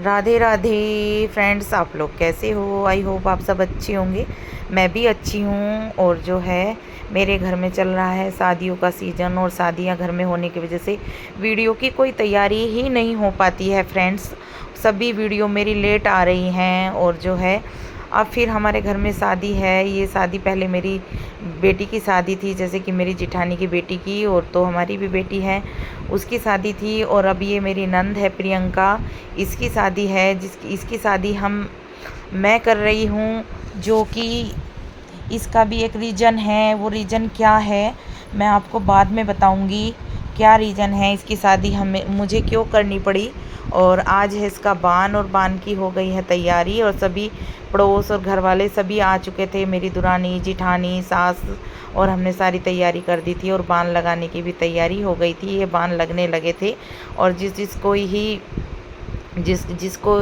Radhe Radhe friends, आप लोग कैसे हो? आई होप आप सब अच्छे होंगे। मैं भी अच्छी हूँ। और जो है, मेरे घर में चल रहा है शादियों का सीज़न, और शादियाँ घर में होने की वजह से वीडियो की कोई तैयारी ही नहीं हो पाती है फ्रेंड्स। सभी वीडियो मेरी लेट आ रही हैं। और जो है, अब फिर हमारे घर में शादी है। ये शादी पहले मेरी बेटी की शादी थी, जैसे कि मेरी जिठानी की बेटी की, और तो हमारी भी बेटी है, उसकी शादी थी। और अब ये मेरी नंद है प्रियंका, इसकी शादी है, इसकी शादी मैं कर रही हूँ। जो कि इसका भी एक रीज़न है। वो रीज़न क्या है मैं आपको बाद में बताऊँगी। क्या रीज़न है इसकी शादी मुझे क्यों करनी पड़ी। और आज है इसका बान, और बान की हो गई है तैयारी, और सभी पड़ोस और घर वाले सभी आ चुके थे। मेरी दुरानी, जिठानी, सास, और हमने सारी तैयारी कर दी थी। और बान लगाने की भी तैयारी हो गई थी। ये बान लगने लगे थे, और जिसको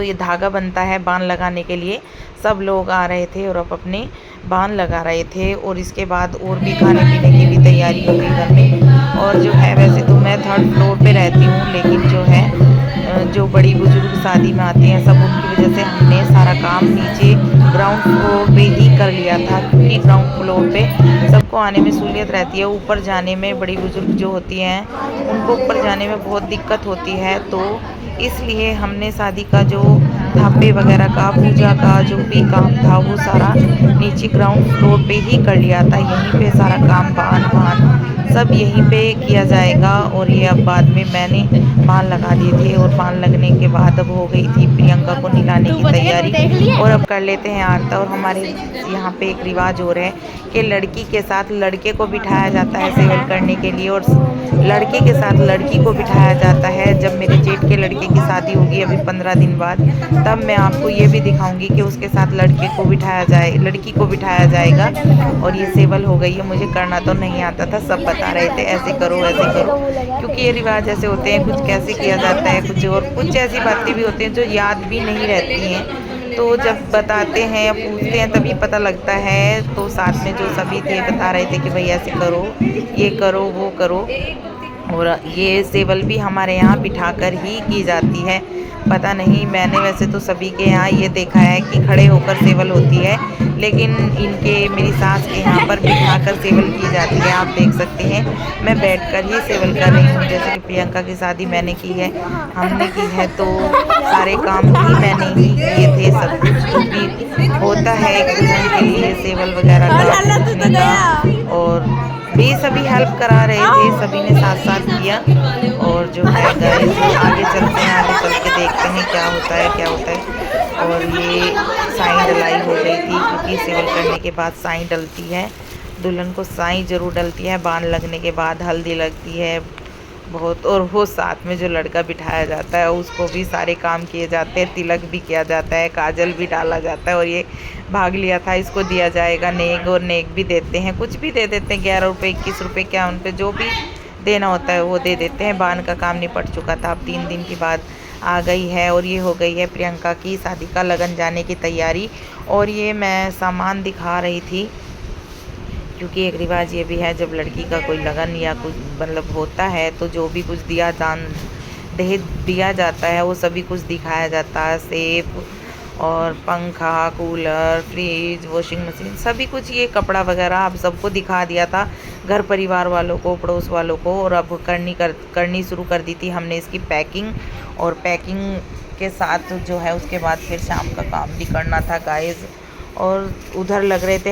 ये धागा बनता है बान लगाने के लिए, सब लोग आ रहे थे और अब अपने बान लगा रहे थे। और इसके बाद और भी खाने पीने की भी तैयारी हो गई घर में। और जो है, वैसे तो मैं थर्ड फ्लोर पे रहती हूँ, लेकिन जो है जो बड़ी बुजुर्ग शादी में आते हैं सब, उनकी वजह से हमने सारा काम नीचे ग्राउंड फ्लोर पे ही कर लिया था। क्योंकि ग्राउंड फ्लोर पे सबको आने में सहूलियत रहती है। ऊपर जाने में बड़ी बुजुर्ग जो होती हैं उनको ऊपर जाने में बहुत दिक्कत होती है, तो इसलिए हमने शादी का जो थापे वगैरह का, पूजा का जो भी काम था, वो सारा नीचे ग्राउंड फ्लोर पे ही कर लिया था। यहीं पे सारा काम, बान वान सब यहीं पे किया जाएगा। और ये अब बाद में मैंने बान लगा दिए थे, और बान लगने के बाद अब हो गई थी प्रियंका को नहलाने की तैयारी। और अब कर लेते हैं आरता। और हमारे यहाँ पे एक रिवाज हो रहा है कि लड़की के साथ लड़के को बिठाया जाता है सेवल करने के लिए, और लड़के के साथ लड़की को बिठाया जाता है। जब मेरे जेठ के लड़के की शादी होगी अभी 15 दिन बाद, तब मैं आपको ये भी दिखाऊंगी कि उसके साथ लड़के को बिठाया जाए, लड़की को बिठाया जाएगा। और ये सेवल हो गई है। मुझे करना तो नहीं आता था, सब बता रहे थे ऐसे करो ऐसे करो, क्योंकि ये रिवाज ऐसे होते हैं, कुछ कैसे किया जाता है, कुछ और कुछ ऐसी बातें भी होती हैं जो याद भी नहीं रहती हैं। तो जब बताते हैं या पूछते हैं तभी पता लगता है। तो साथ में जो सभी थे बता रहे थे कि भाई ऐसे करो, ये करो, वो करो। और ये सेवल भी हमारे यहाँ बिठाकर ही की जाती है। पता नहीं, मैंने वैसे तो सभी के यहाँ ये देखा है कि खड़े होकर सेवल होती है, लेकिन इनके, मेरी सास के यहाँ पर बिठाकर सेवल की जाती है। आप देख सकते हैं मैं बैठकर ही सेवल कर रही हूँ। जैसे कि प्रियंका की शादी मैंने की है, हमने की है, तो सारे काम भी मैंने ही किए थे। सब कुछ जो भी होता है एक दुल्हन के लिए, सेवल वगैरह का, पूछने का, और भी सभी हेल्प करा रहे थे, सभी ने साथ साथ किया। और जो है गाइस, आगे चलते हैं, आगे चल के देखते हैं क्या होता है क्या होता है। और ये साईं डलाई हो गई थी, क्योंकि सेवल करने के बाद साईं डलती है, दुल्हन को साईं जरूर डलती है। बान लगने के बाद हल्दी लगती है बहुत, और वो साथ में जो लड़का बिठाया जाता है उसको भी सारे काम किए जाते हैं, तिलक भी किया जाता है, काजल भी डाला जाता है। और ये भाग लिया था, इसको दिया जाएगा नेक, और नेक भी देते हैं, कुछ भी दे देते हैं, 11 रुपये 21 रुपये, क्या उन पे जो भी देना होता है वो दे देते हैं। बान का काम निपट चुका था, अब 3 दिन के बाद आ गई है। और ये हो गई है प्रियंका की शादी का लगन जाने की तैयारी। और ये मैं सामान दिखा रही थी, क्योंकि एक रिवाज ये भी है, जब लड़की का कोई लगन या कुछ मतलब होता है, तो जो भी कुछ दिया, दान दहेज दिया जाता है, वो सभी कुछ दिखाया जाता है। सेब और पंखा, कूलर, फ्रिज, वॉशिंग मशीन, सभी कुछ, ये कपड़ा वगैरह आप सबको दिखा दिया था, घर परिवार वालों को, पड़ोस वालों को। और अब करनी शुरू कर दी थी हमने इसकी पैकिंग। और पैकिंग के साथ जो है उसके बाद फिर शाम का काम भी करना था गाइस। और उधर लग रहे थे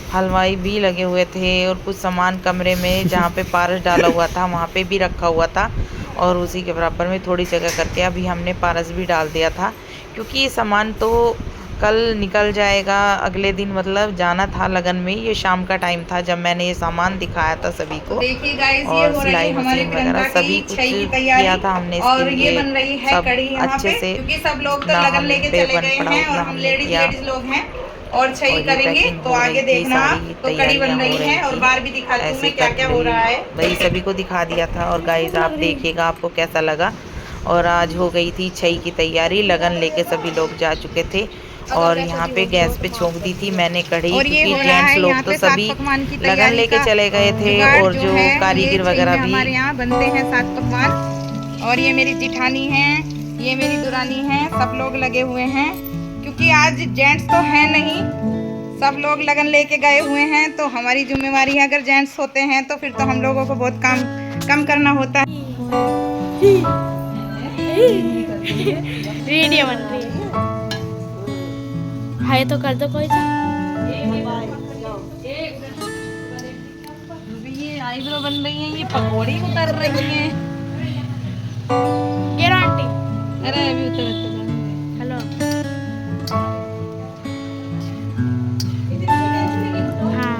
हलवाई भी लगे हुए थे, और कुछ सामान कमरे में जहाँ पे पारस डाला हुआ था वहाँ पे भी रखा हुआ था। और उसी के बराबर में थोड़ी जगह करके अभी हमने पारस भी डाल दिया था, क्योंकि ये सामान तो कल निकल जाएगा, अगले दिन मतलब जाना था लगन में। ये शाम का टाइम था जब मैंने ये सामान दिखाया था सभी को। देखिए गाइस, ये और हो रही सिलाई है हमारी मशीन वगैरह सभी कुछ किया था हमने इसके और लिए। ये बन रही है सब कढ़ी यहाँ अच्छे पे, से क्योंकि सब लोग तो ना लगन हम लेके पे चले बन गए पड़ा हैं उतना और हम हमने किया। लेडीज लोग हैं और छई और ये करेंगे। पैकिंग तो हो आगे रही थी, देखना, सारी तो कढ़ी बन तैयारियां हो रही रही है और थी, बाहर भी दिखाती हूँ ऐसे मैं क्या कर क्या हो रहा है। वही सभी को दिखा दिया था। और गाइस आप देखिएगा आपको कैसा लगा। और आज हो गई थी छई की तैयारी, लगन लेके सभी लोग जा चुके थे। और यहाँ पे गैस पे छोंक दी थी मैंने कढ़ी, और ये क्योंकि हो रहा जेंट्स है लोग यहाँ तो पे सात सभी पकवान की लगन तैयारी लेके का चले गए थे, जुगाड़ और जो जो है। ये कारीगर छई वगैरह में भी। हमारे यहाँ बनते हैं 7 पकवान। और ये मेरी जिठानी है, ये मेरी दुरानी है, सब लोग लगे हुए हैं क्योंकि आज जेंट्स तो है नहीं, सब लोग लगन लेके गए हुए हैं। तो हमारी जिम्मेवारी है, अगर जेंट्स होते हैं तो फिर तो हम लोगों को बहुत काम कम करना होता है। वीडियो बन रही है। हाय तो कर दो कोई सा। ये आईब्रो बन रही है, ये पकौड़ी उतर रही है। गारंटी। अरे अभी उतर हेलो। हाँ।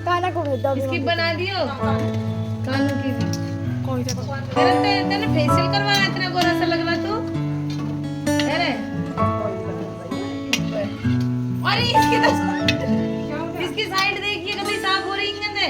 काना को भेज दो। इसकी बना दियो कानों की भी। कोई सा। तेरे फेशियल करवाया, इतना गोरा सा लग रहा तू। अरे अरे इसकी साइड देखिए कितनी साफ हो रही है।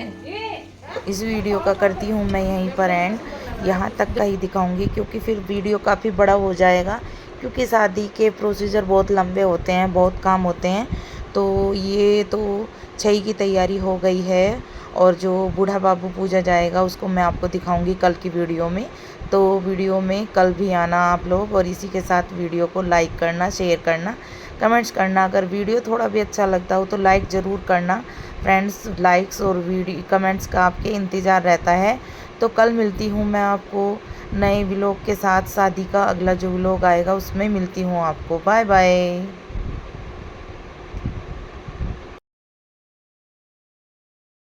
इस वीडियो का करती हूँ मैं यहीं पर एंड, यहाँ तक का ही दिखाऊंगी क्योंकि फिर वीडियो काफ़ी बड़ा हो जाएगा, क्योंकि शादी के प्रोसीजर बहुत लंबे होते हैं, बहुत काम होते हैं। तो ये तो छई की तैयारी हो गई है और जो बूढ़ा बाबू पूजा जाएगा उसको मैं आपको दिखाऊंगी कल की वीडियो में। तो वीडियो में कल भी आना आप लोग, और इसी के साथ वीडियो को लाइक करना, शेयर करना, कमेंट्स करना। अगर वीडियो थोड़ा भी अच्छा लगता हो तो लाइक ज़रूर करना फ्रेंड्स। लाइक्स और वीडियो कमेंट्स का आपके इंतज़ार रहता है। तो कल मिलती हूँ मैं आपको नए व्लॉग के साथ, शादी का अगला जो व्लॉग आएगा उसमें मिलती हूँ आपको। Bye bye.